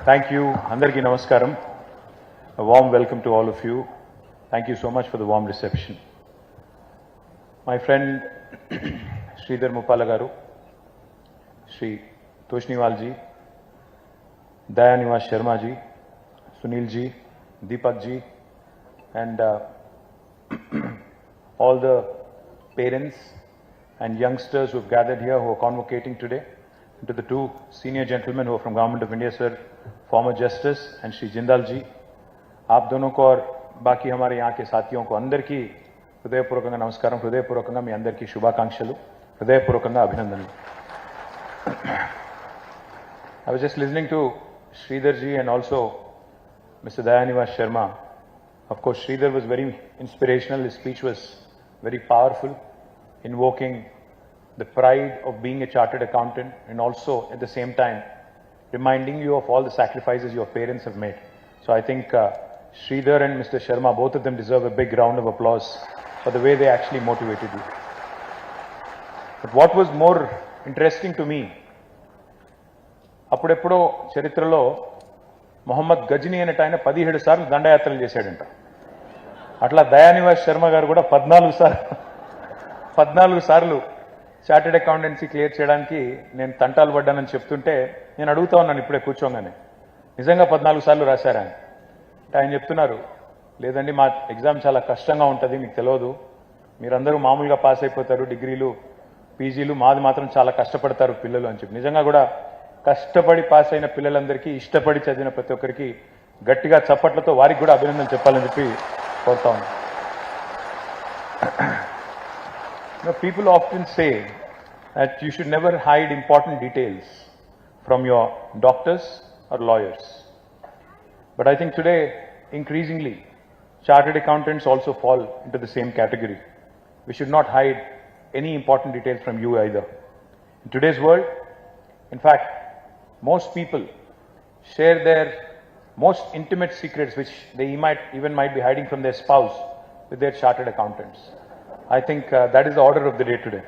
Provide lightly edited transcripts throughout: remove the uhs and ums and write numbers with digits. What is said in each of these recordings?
Thank you. Andarki namaskaram. A warm welcome to all of you. Thank you so much for the warm reception. My friend Sridhar Muppala garu, Shri Toshniwal ji, Dayanivas Sharma ji, Sunil ji, Deepak ji, and all the parents and youngsters who have gathered here who are convocating today, and to the two senior gentlemen who are from Government of India, sir, former Justice and Shri Jindal ji, आप दोनों को और बाकी हमारे यहाँ के साथियों को अंदर की हृदयपूर्वకంగా నమస్కారం, హృదయపూర్వకంగా మీ అందరికీ శుభాకాంక్షలు, హృదయపూర్వకంగా అభినందనలు. I was just listening to Sridhar ji and also Mr. Dayanivas Sharma. Of course, Sridhar was very inspirational. His speech was very powerful, invoking the pride of being a chartered accountant and also at the same time reminding you of all the sacrifices your parents have made. So I think Sridhar and Mr. Sharma, both of them deserve a big round of applause for the way they actually motivated you. But what was more interesting to me, అప్పుడెప్పుడో చరిత్రలో మొహమ్మద్ గజ్నీ అనేట ఆయన 17 సార్లు దండయాత్రలు చేశాడంట. అట్లా దయానివాస్ శర్మ గారు కూడా 14 సార్లు chartered accountancy clear చేయడానికి నేను తంటాలు పడ్డానని చెప్తుంటే నేను అడుగుతా ఉన్నాను ఇప్పుడే కూర్చోగానే, నిజంగా 14 సార్లు రాశారా అని. ఆయన చెప్తున్నారు, లేదండి మా ఎగ్జామ్ చాలా కష్టంగా ఉంటుంది, మీకు తెలియదు, మీరందరూ మామూలుగా పాస్ అయిపోతారు డిగ్రీలు పీజీలు, మాది మాత్రం చాలా కష్టపడతారు పిల్లలు అని చెప్పి. నిజంగా కూడా కష్టపడి పాస్ అయిన పిల్లలందరికీ, ఇష్టపడి చదివిన ప్రతి ఒక్కరికి గట్టిగా చప్పట్లతో వారికి కూడా అభినందన చెప్పాలని చెప్పి కోరుతా ఉన్నాను. People often say that you should never hide important details from your doctors or lawyers. But I think today, increasingly, chartered accountants also fall into the same category. We should not hide any important details from you either. In today's world, in fact, most people share their most intimate secrets, which they might be hiding from their spouse, with their chartered accountants. I think that is the order of the day today.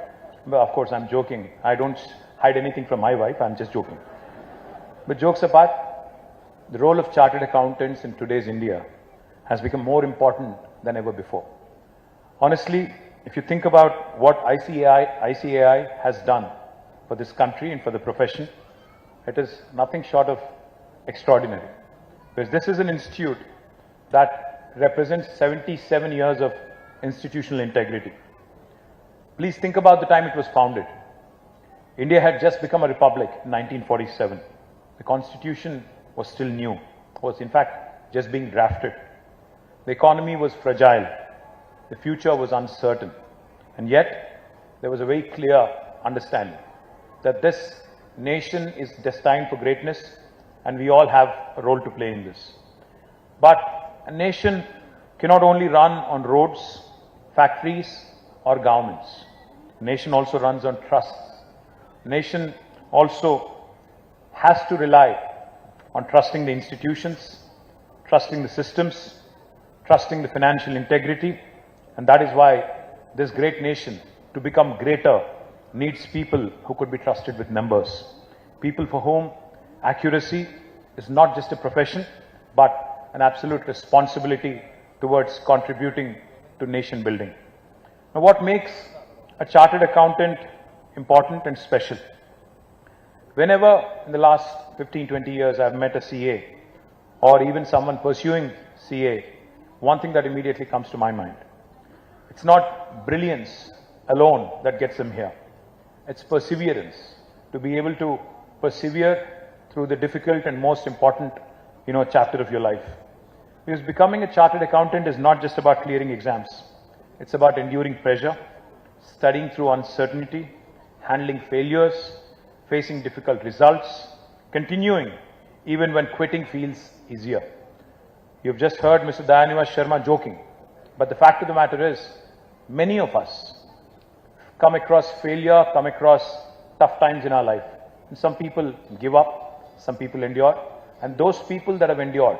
But of course, I'm joking. I don't hide anything from my wife. I'm just joking. But jokes apart, the role of chartered accountants in today's India has become more important than ever before. Honestly, if you think about what ICAI has done for this country and for the profession, it is nothing short of extraordinary. Because this is an institute that represents 77 years of institutional integrity. Please think about the time it was founded. India had just become a republic in 1947. The constitution was still new, was in fact just being drafted. The economy was fragile. The future was uncertain. And yet, there was a very clear understanding that this nation is destined for greatness and we all have a role to play in this. But a nation cannot only run on roads, factories or governments. Nation also runs on trusts. Nation also has to rely on trusting the institutions, trusting the systems, trusting the financial integrity, and that is why this great nation, to become greater, needs people who could be trusted with numbers. People for whom accuracy is not just a profession, but an absolute responsibility towards contributing to nation building. Now, what makes a chartered accountant important and special? Whenever in the last 15-20 years I've met a CA or even someone pursuing CA, one thing that immediately comes to my mind, it's not brilliance alone that gets them here. It's perseverance, to be able to persevere through the difficult and most important, chapter of your life. Because becoming a chartered accountant is not just about clearing exams. It's about enduring pressure, studying through uncertainty, handling failures, facing difficult results, continuing even when quitting feels easier. You've just heard Mr. Dayanivas Sharma joking, but the fact of the matter is, many of us come across failure, come across tough times in our life. And some people give up, some people endure, and those people that have endured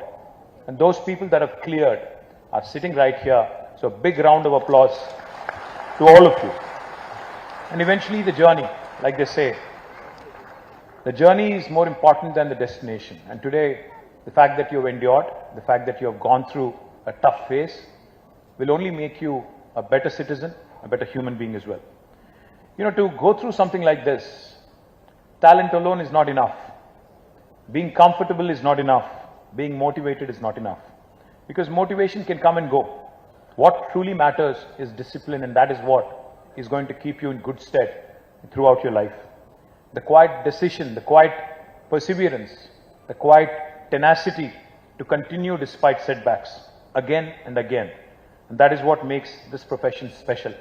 and those people that have cleared are sitting right here. So a big round of applause to all of you. And eventually the journey, like they say, The journey is more important than the destination. And today, the fact that you have endured, the fact that you have gone through a tough phase will only make you a better citizen, a better human being as well. You know, to go through something like this, talent alone is not enough. Being comfortable is not enough. Being motivated is not enough. Because motivation can come and go. What truly matters is discipline, and that is what is going to keep you in good stead throughout your life. The quiet decision, the quiet perseverance, the quiet tenacity to continue despite setbacks again and again. And that is what makes this profession special.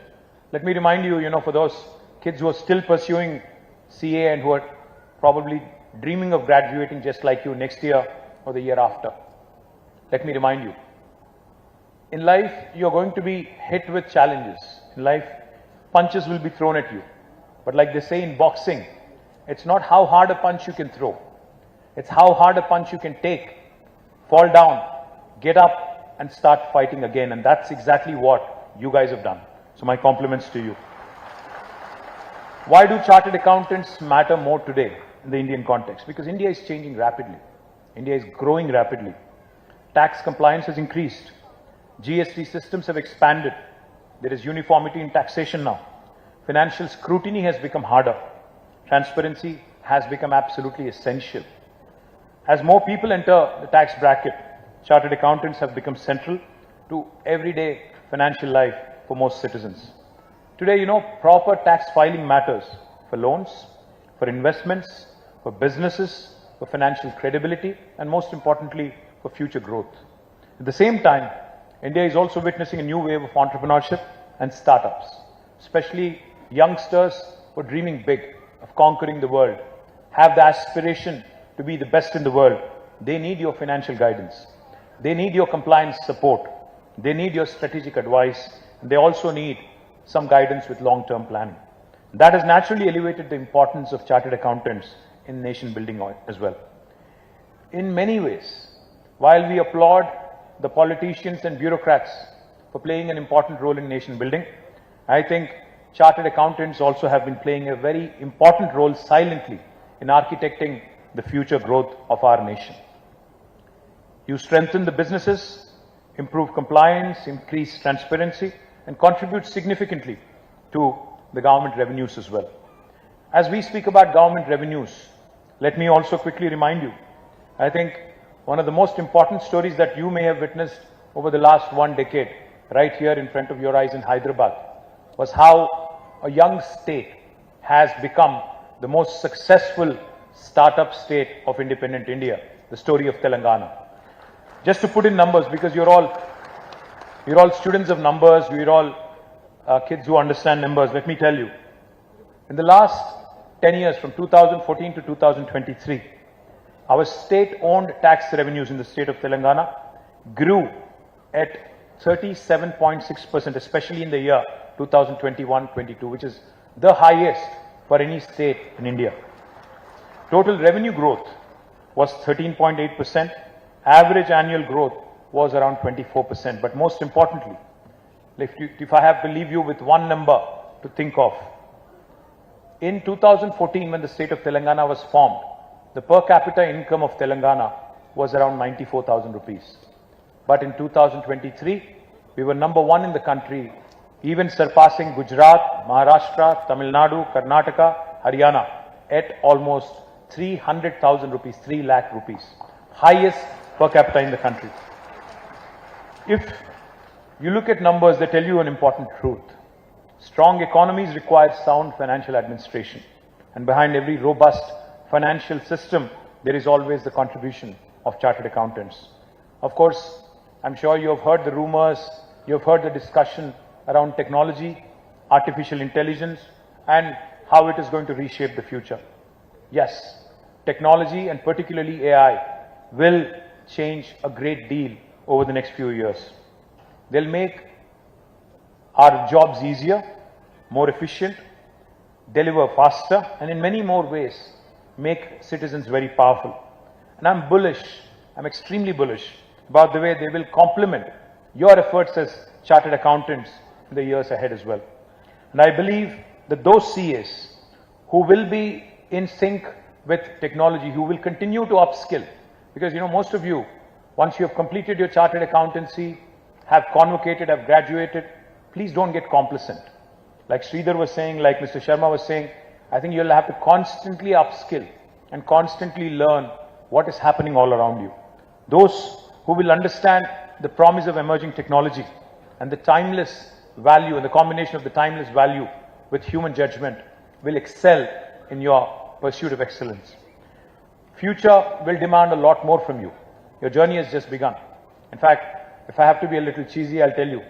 Let me remind you, for those kids who are still pursuing CA and who are probably dreaming of graduating just like you next year or the year after, let me remind you, in life, you're going to be hit with challenges. In life, punches will be thrown at you. But like they say in boxing, it's not how hard a punch you can throw. It's how hard a punch you can take, fall down, get up and start fighting again. And that's exactly what you guys have done. So my compliments to you. Why do chartered accountants matter more today in the Indian context? Because India is changing rapidly. India is growing rapidly. Tax compliance has increased. GST systems have expanded. There is uniformity in taxation now. Financial scrutiny has become harder. Transparency has become absolutely essential. As more people enter the tax bracket, chartered accountants have become central to everyday financial life for most citizens. Today, proper tax filing matters for loans, for investments, for businesses, for financial credibility, and most importantly, for future growth. At the same time, India is also witnessing a new wave of entrepreneurship and startups, especially youngsters who are dreaming big of conquering the world, have the aspiration to be the best in the world. They need your financial guidance. They need your compliance support. They need your strategic advice. And they also need some guidance with long-term planning. That has naturally elevated the importance of chartered accountants in nation building as well. In many ways, while we applaud the politicians and bureaucrats for playing an important role in nation building, I think chartered accountants also have been playing a very important role silently in architecting the future growth of our nation. You strengthen the businesses, improve compliance, increase transparency, and contribute significantly to the government revenues as well. As we speak about government revenues, let me also quickly remind you, I think one of the most important stories that you may have witnessed over the last 1 decade, right here in front of your eyes in Hyderabad, was how a young state has become the most successful startup state of independent India, the story of Telangana. Just to put in numbers, because you're all students of numbers, we're all kids who understand numbers, let me tell you, in the last 10 years, from 2014 to 2023, our state-owned tax revenues in the state of Telangana grew at 37.6%, especially in the year 2021-22, which is the highest for any state in India. Total revenue growth was 13.8%. Average annual growth was around 24%. But most importantly, if I have to leave you with one number to think of, in 2014, when the state of Telangana was formed, the per capita income of Telangana was around 94,000 rupees. But in 2023, we were number one in the country, even surpassing Gujarat, Maharashtra, Tamil Nadu, Karnataka, Haryana at almost 300,000 rupees, 3 lakh rupees, highest per capita in the country. If you look at numbers, they tell you an important truth. Strong economies require sound financial administration. And behind every robust financial system, there is always the contribution of chartered accountants. Of course, I'm sure you have heard the rumors, you have heard the discussion around technology, artificial intelligence, and how it is going to reshape the future. Yes, technology and particularly AI will change a great deal over the next few years. They'll make our jobs easier, more efficient, deliver faster, and in many more ways, make citizens very powerful. And I'm bullish, I'm extremely bullish about the way they will complement your efforts as chartered accountants in the years ahead as well. And I believe that those CAs who will be in sync with technology, who will continue to upskill. Because, most of you, once you have completed your chartered accountancy, have convocated, have graduated, please don't get complacent. Like Sridhar was saying, like Mr. Sharma was saying, I think you'll have to constantly upskill and constantly learn what is happening all around you. Those who will understand the promise of emerging technology and the timeless value and the combination of the timeless value with human judgment will excel in your pursuit of excellence. Future will demand a lot more from you. Your journey has just begun. In fact, if I have to be a little cheesy, I'll tell you,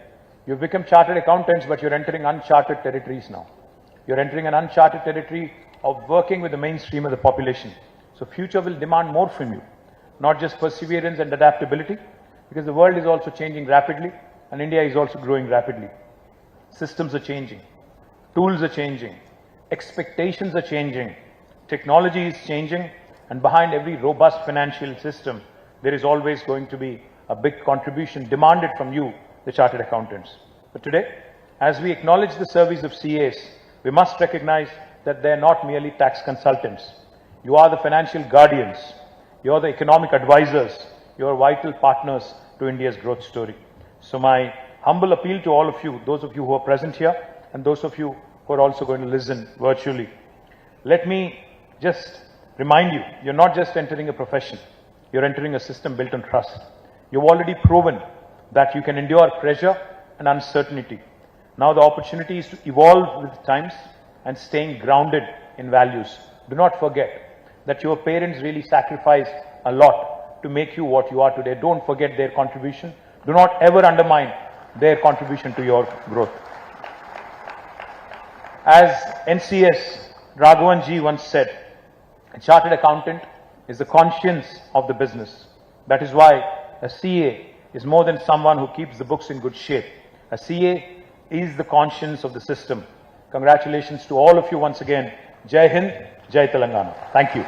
you've become chartered accountants, but you're entering uncharted territories now. You're entering an uncharted territory of working with the mainstream of the population. So future will demand more from you, not just perseverance and adaptability, because the world is also changing rapidly and India is also growing rapidly. Systems are changing, tools are changing, expectations are changing, technology is changing, and behind every robust financial system, there is always going to be a big contribution demanded from you, the chartered accountants. But today, as we acknowledge the service of CAs, we must recognize that they are not merely tax consultants. You are the financial guardians, you are the economic advisors, you are vital partners to India's growth story. So my humble appeal to all of you, those of you who are present here and those of you who are also going to listen virtually, let me just remind you, you're not just entering a profession, you're entering a system built on trust. You've already proven that you can endure pressure and uncertainty. Now the opportunity is to evolve with times and staying grounded in values. Do not forget that your parents really sacrificed a lot to make you what you are today. Don't forget their contribution. Do not ever undermine their contribution to your growth. As NCS Raghavanji once said, a chartered accountant is the conscience of the business. That is why a CA is more than someone who keeps the books in good shape. A CA is the conscience of the system. Congratulations to all of you once again. Jai Hind, Jai Telangana. Thank you.